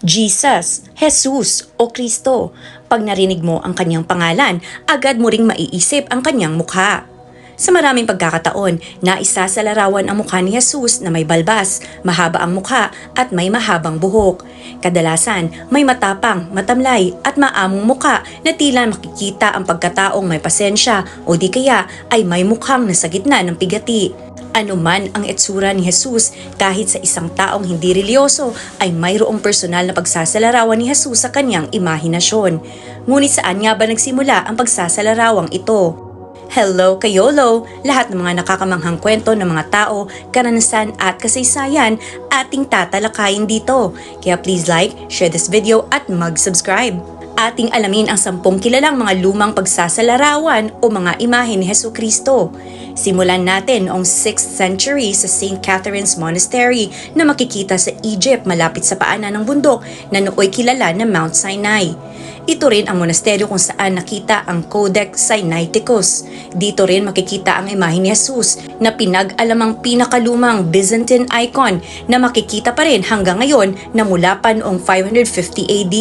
Jesus, Jesus o Kristo. Pag narinig mo ang kanyang pangalan, agad mo ring maiisip ang kanyang mukha. Sa maraming pagkakataon, naisa sa larawan ang mukha ni Jesus na may balbas, mahaba ang mukha at may mahabang buhok. Kadalasan, may matapang, matamlay at maamong mukha na tila makikita ang pagkataong may pasensya o di kaya ay may mukhang nasa gitna ng pigati. Ano man ang itsura ni Jesus, kahit sa isang taong hindi reliyoso ay mayroong personal na pagsasalarawan ni Jesus sa kanyang imahinasyon. Ngunit saan nga ba nagsimula ang pagsasalarawang ito? Hello kayolo! Lahat ng mga nakakamanghang kwento ng mga tao, karanasan at kasaysayan ating tatalakayin dito. Kaya please like, share this video at mag-subscribe. Ating alamin ang 10 kilalang mga lumang pagsasalarawan o mga imahe ni Hesukristo. Simulan natin noong 6th century sa St. Catherine's Monastery na makikita sa Egypt malapit sa paanan ng bundok na nooy kilala na Mount Sinai. Ito rin ang monasteryo kung saan nakita ang Codex Sinaiticus. Dito rin makikita ang imahe ni Jesus na pinag-alamang pinakalumang Byzantine icon na makikita pa rin hanggang ngayon na mula pa noong 550 AD.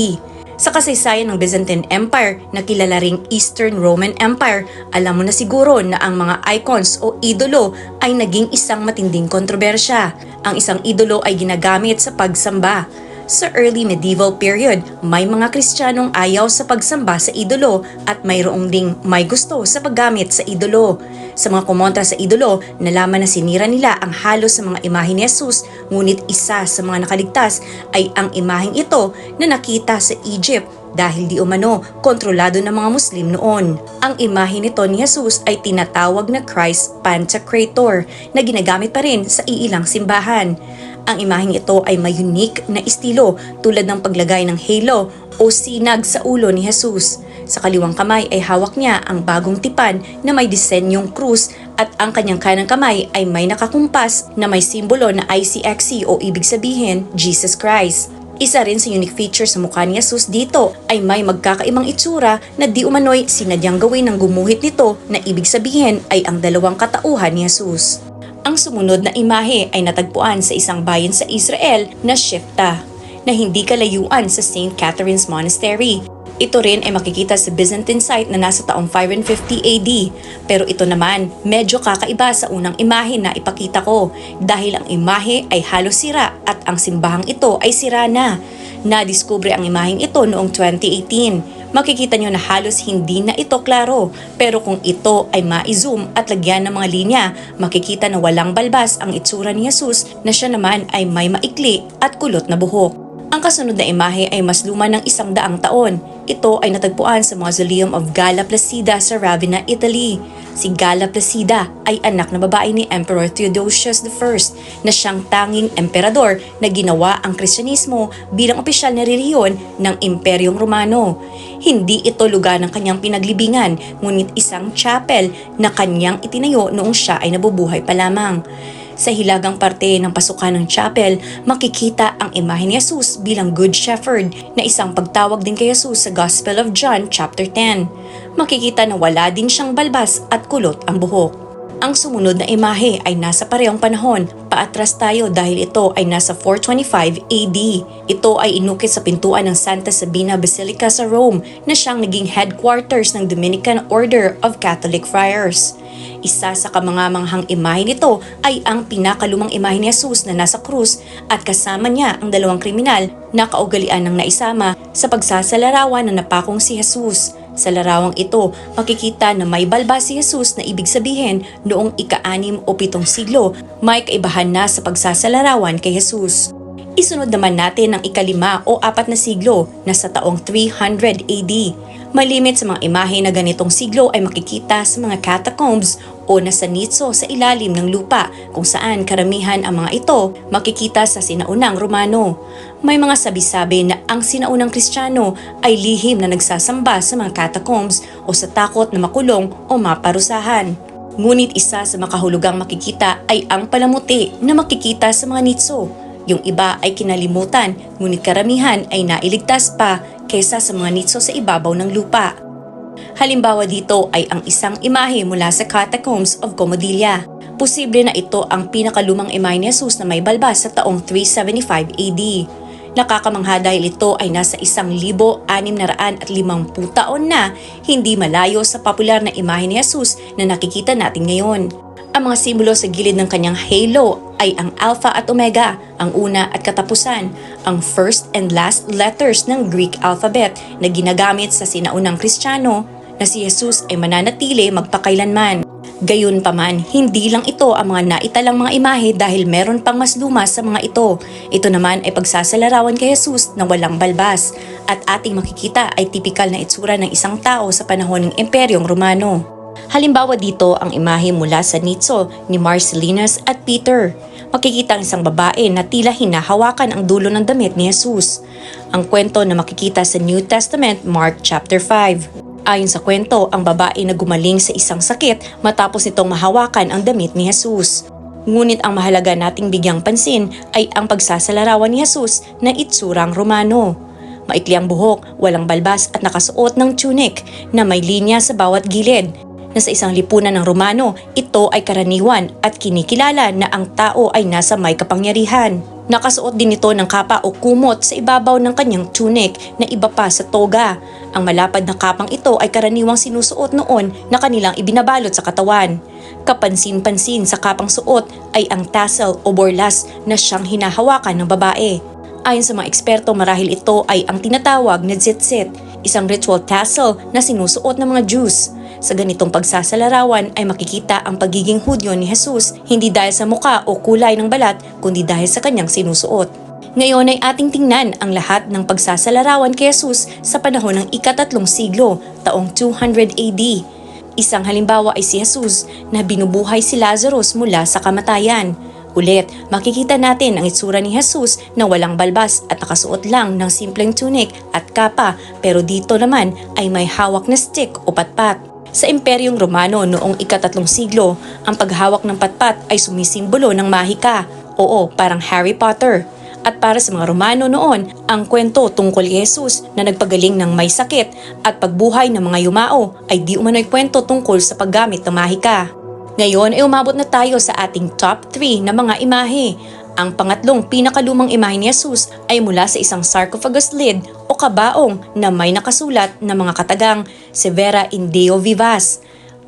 Sa kasaysayan ng Byzantine Empire na kilala ring Eastern Roman Empire, alam mo na siguro na ang mga icons o idolo ay naging isang matinding kontrobersya. Ang isang idolo ay ginagamit sa pagsamba. Sa early medieval period, may mga Kristiyanong ayaw sa pagsamba sa idolo at mayroong ding may gusto sa paggamit sa idolo. Sa mga kumontra sa idolo, nalaman na sinira nila ang halos sa mga imahe ni Jesus, ngunit isa sa mga nakaligtas ay ang imaheng ito na nakita sa Egypt dahil di umano kontrolado ng mga Muslim noon. Ang imahe nito ni Jesus ay tinatawag na Christ Pantocrator na ginagamit pa rin sa iilang simbahan. Ang imaheng ito ay may unique na estilo tulad ng paglagay ng halo o sinag sa ulo ni Jesus. Sa kaliwang kamay ay hawak niya ang bagong tipan na may disenyong krus at ang kanyang kanang kamay ay may nakakumpas na may simbolo na ICXC o ibig sabihin Jesus Christ. Isa rin sa unique feature sa mukha ni Jesus dito ay may magkakaibang itsura na di umano'y sinadyang gawin ng gumuhit nito na ibig sabihin ay ang dalawang katauhan ni Jesus. Ang sumunod na imahe ay natagpuan sa isang bayan sa Israel na Shifta, na hindi kalayuan sa St. Catherine's Monastery. Ito rin ay makikita sa Byzantine site na nasa taong 550 AD. Pero ito naman, medyo kakaiba sa unang imahe na ipakita ko dahil ang imahe ay halos sira at ang simbahang ito ay sira na. Nadiskubre ang imaheng ito noong 2018. Makikita nyo na halos hindi na ito klaro, pero kung ito ay ma-zoom at lagyan ng mga linya, makikita na walang balbas ang itsura ni Jesus na siya naman ay may maikli at kulot na buhok. Ang kasunod na imahe ay mas luma ng 100 taon. Ito ay natagpuan sa Mausoleum of Galla Placida sa Ravenna, Italy. Si Galla Placida ay anak na babae ni Emperor Theodosius I na siyang tanging emperador na ginawa ang Kristyanismo bilang opisyal na relihiyon ng Imperyong Romano. Hindi ito lugar ng kanyang pinaglibingan, ngunit isang chapel na kanyang itinayo noong siya ay nabubuhay pa lamang. Sa hilagang parte ng pasukan ng chapel, makikita ang imahe ni Jesus bilang Good Shepherd na isang pagtawag din kay Jesus sa Gospel of John chapter 10. Makikita na wala din siyang balbas at kulot ang buhok. Ang sumunod na imahe ay nasa parehong panahon. Paatras tayo dahil ito ay nasa 425 AD. Ito ay inukit sa pintuan ng Santa Sabina Basilica sa Rome na siyang naging headquarters ng Dominican Order of Catholic Friars. Isa sa kamangamanghang imahe nito ay ang pinakalumang imahe ni Jesus na nasa krus at kasama niya ang dalawang kriminal na kaugalian ng naisama sa pagsasalarawan na napakong si Jesus. Sa larawang ito, makikita na may balbas si Jesus na ibig sabihin noong ika-6 o 7 siglo, may kaibahan na sa pagsasalarawan kay Jesus. Isunod naman natin ang ika-5 o 4 na siglo na sa taong 300 AD. Malimit sa mga imahe na ganitong siglo ay makikita sa mga catacombs o nasa nicho sa ilalim ng lupa kung saan karamihan ang mga ito makikita sa sinaunang Romano. May mga sabi-sabi na ang sinaunang Kristiyano ay lihim na nagsasamba sa mga catacombs o sa takot na makulong o maparusahan. Ngunit isa sa makahulugang makikita ay ang palamuti na makikita sa mga nicho. Yung iba ay kinalimutan, ngunit karamihan ay nailigtas pa kaysa sa mga nicho sa ibabaw ng lupa. Halimbawa dito ay ang isang imahe mula sa Catacombs of Comodilia. Posible na ito ang pinakalumang imahe ni Jesus na may balbas sa taong 375 AD. Nakakamangha dahil ito ay nasa 1,650 taon na hindi malayo sa popular na imahe ni Jesus na nakikita natin ngayon. Ang mga simbolo sa gilid ng kanyang halo ay ang Alpha at Omega, ang una at katapusan, ang first and last letters ng Greek alphabet na ginagamit sa sinaunang Kristiyano na si Jesus ay mananatili magpakailanman. Gayunpaman, hindi lang ito ang mga naitalang mga imahe dahil meron pang mas luma sa mga ito. Ito naman ay pagsasalarawan kay Jesus na walang balbas at ating makikita ay tipikal na itsura ng isang tao sa panahon ng Imperyong Romano. Halimbawa dito ang imahe mula sa Nitso ni Marcellinus at Peter. Makikita ang isang babae na tila hinahawakan ang dulo ng damit ni Jesus. Ang kwento na makikita sa New Testament, Mark chapter 5. Ayon sa kwento, ang babae na gumaling sa isang sakit matapos nitong mahawakan ang damit ni Jesus. Ngunit ang mahalaga nating bigyang pansin ay ang pagsasalarawan ni Jesus na itsurang Romano. Maikli ang buhok, walang balbas at nakasuot ng tunic na may linya sa bawat gilid. Na sa isang lipunan ng Romano, ito ay karaniwan at kinikilala na ang tao ay nasa may kapangyarihan. Nakasuot din ito ng kapa o kumot sa ibabaw ng kanyang tunic na iba pa sa toga. Ang malapad na kapang ito ay karaniwang sinusuot noon na kanilang ibinabalot sa katawan. Kapansin-pansin sa kapang suot ay ang tassel o borlas na siyang hinahawakan ng babae. Ayon sa mga eksperto, marahil ito ay ang tinatawag na tzitzit, isang ritual tassel na sinusuot ng mga Jews. Sa ganitong pagsasalarawan ay makikita ang pagiging Hudyo ni Jesus hindi dahil sa muka o kulay ng balat kundi dahil sa kanyang sinusuot. Ngayon ay ating tingnan ang lahat ng pagsasalarawan kay Jesus sa panahon ng ika-3 siglo, taong 200 AD. Isang halimbawa ay si Jesus na binubuhay si Lazarus mula sa kamatayan. Ulit, makikita natin ang itsura ni Jesus na walang balbas at nakasuot lang ng simpleng tunic at kapa pero dito naman ay may hawak na stick o patpat. Sa Imperyong Romano noong ika-3 siglo, ang paghawak ng patpat ay sumisimbolo ng mahika, oo parang Harry Potter. At para sa mga Romano noon, ang kwento tungkol kay Jesus na nagpagaling ng may sakit at pagbuhay ng mga yumao ay di umano'y kwento tungkol sa paggamit ng mahika. Ngayon ay umabot na tayo sa ating top 3 na mga imahe. Ang pangatlong pinakalumang imahe ni Jesus ay mula sa isang sarcophagus lid o kabaong na may nakasulat na mga katagang Severa in Deo Vivas.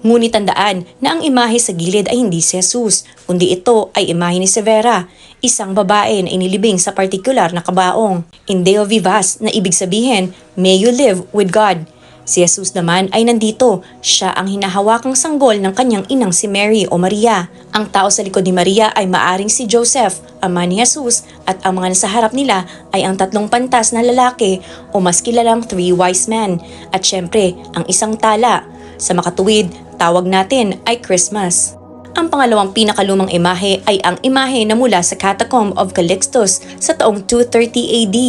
Ngunit tandaan na ang imahe sa gilid ay hindi si Jesus, kundi ito ay imahe ni Severa, isang babae na inilibing sa partikular na kabaong. In Deo Vivas na ibig sabihin, may you live with God. Si Jesus naman ay nandito, siya ang hinahawakang sanggol ng kanyang inang si Mary o Maria. Ang tao sa likod ni Maria ay maaring si Joseph, ama ni Jesus, at ang mga nasa harap nila ay ang 3 pantas na lalaki o mas kilalang 3 wise men. At syempre, ang isang tala. Sa makatuwid, tawag natin ay Christmas. Ang pangalawang pinakalumang imahe ay ang imahe na mula sa Catacomb of Calixtus sa taong 230 AD.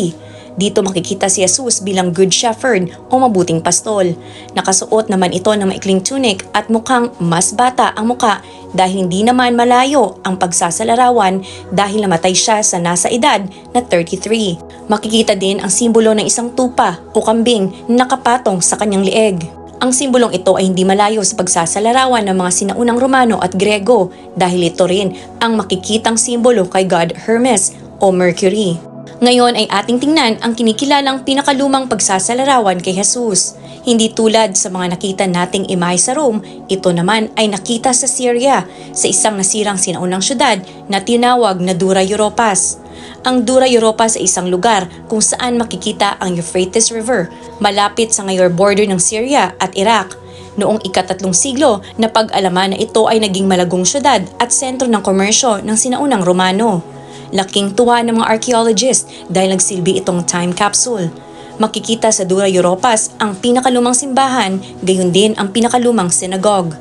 Dito makikita si Jesus bilang Good Shepherd o mabuting pastol. Nakasuot naman ito ng maikling tunic at mukhang mas bata ang muka dahil hindi naman malayo ang pagsasalarawan dahil namatay siya sa nasa edad na 33. Makikita din ang simbolo ng isang tupa o kambing na nakapatong sa kanyang lieg. Ang simbolong ito ay hindi malayo sa pagsasalarawan ng mga sinaunang Romano at Grego dahil ito rin ang makikitang simbolo kay God Hermes o Mercury. Ngayon ay ating tingnan ang kinikilalang pinakalumang pagsasalarawan kay Jesus. Hindi tulad sa mga nakita nating imahe sa Rome, ito naman ay nakita sa Syria, sa isang nasirang sinaunang syudad na tinawag na Dura Europas. Ang Dura Europas ay isang lugar kung saan makikita ang Euphrates River, malapit sa ngayon border ng Syria at Iraq. Noong ika-3 siglo, napag-alaman na ito ay naging malagong syudad at sentro ng komersyo ng sinaunang Romano. Laking tuwa ng mga archaeologist dahil nagsilbi itong time capsule. Makikita sa Dura Europas ang pinakalumang simbahan, gayon din ang pinakalumang synagogue.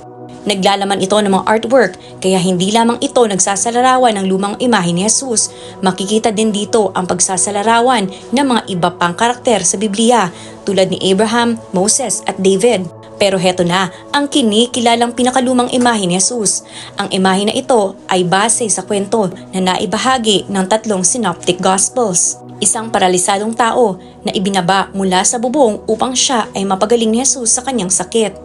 Naglalaman ito ng mga artwork, kaya hindi lamang ito nagsasalarawan ng lumang imahe ni Jesus. Makikita din dito ang pagsasalarawan ng mga iba pang karakter sa Biblia tulad ni Abraham, Moses at David. Pero heto na ang kinikilalang pinakalumang imahe ni Jesus. Ang imahe na ito ay base sa kwento na naibahagi ng 3 synoptic gospels. Isang paralisadong tao na ibinaba mula sa bubong upang siya ay mapagaling ni Jesus sa kanyang sakit.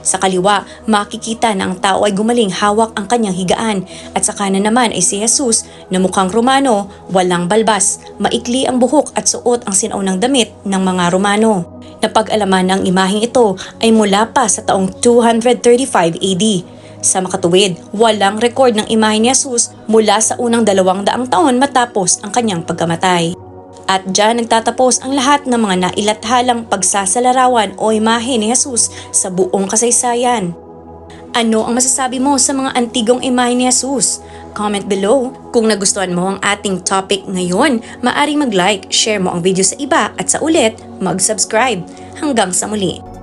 Sa kaliwa, makikita na ang tao ay gumaling hawak ang kanyang higaan at sa kanan naman ay si Jesus na mukhang Romano, walang balbas, maikli ang buhok at suot ang sinaunang damit ng mga Romano. Napag-alaman ng imaheng ito ay mula pa sa taong 235 AD. Sa makatuwid, walang record ng imahe ni Jesus mula sa unang 200 taon matapos ang kanyang pagkamatay. At dyan nagtatapos ang lahat ng mga nailathalang pagsasalarawan o imahe ni Jesus sa buong kasaysayan. Ano ang masasabi mo sa mga antigong imahe ni Jesus? Comment below. Kung nagustuhan mo ang ating topic ngayon, maaring mag-like, share mo ang video sa iba at sa ulit, mag-subscribe. Hanggang sa muli.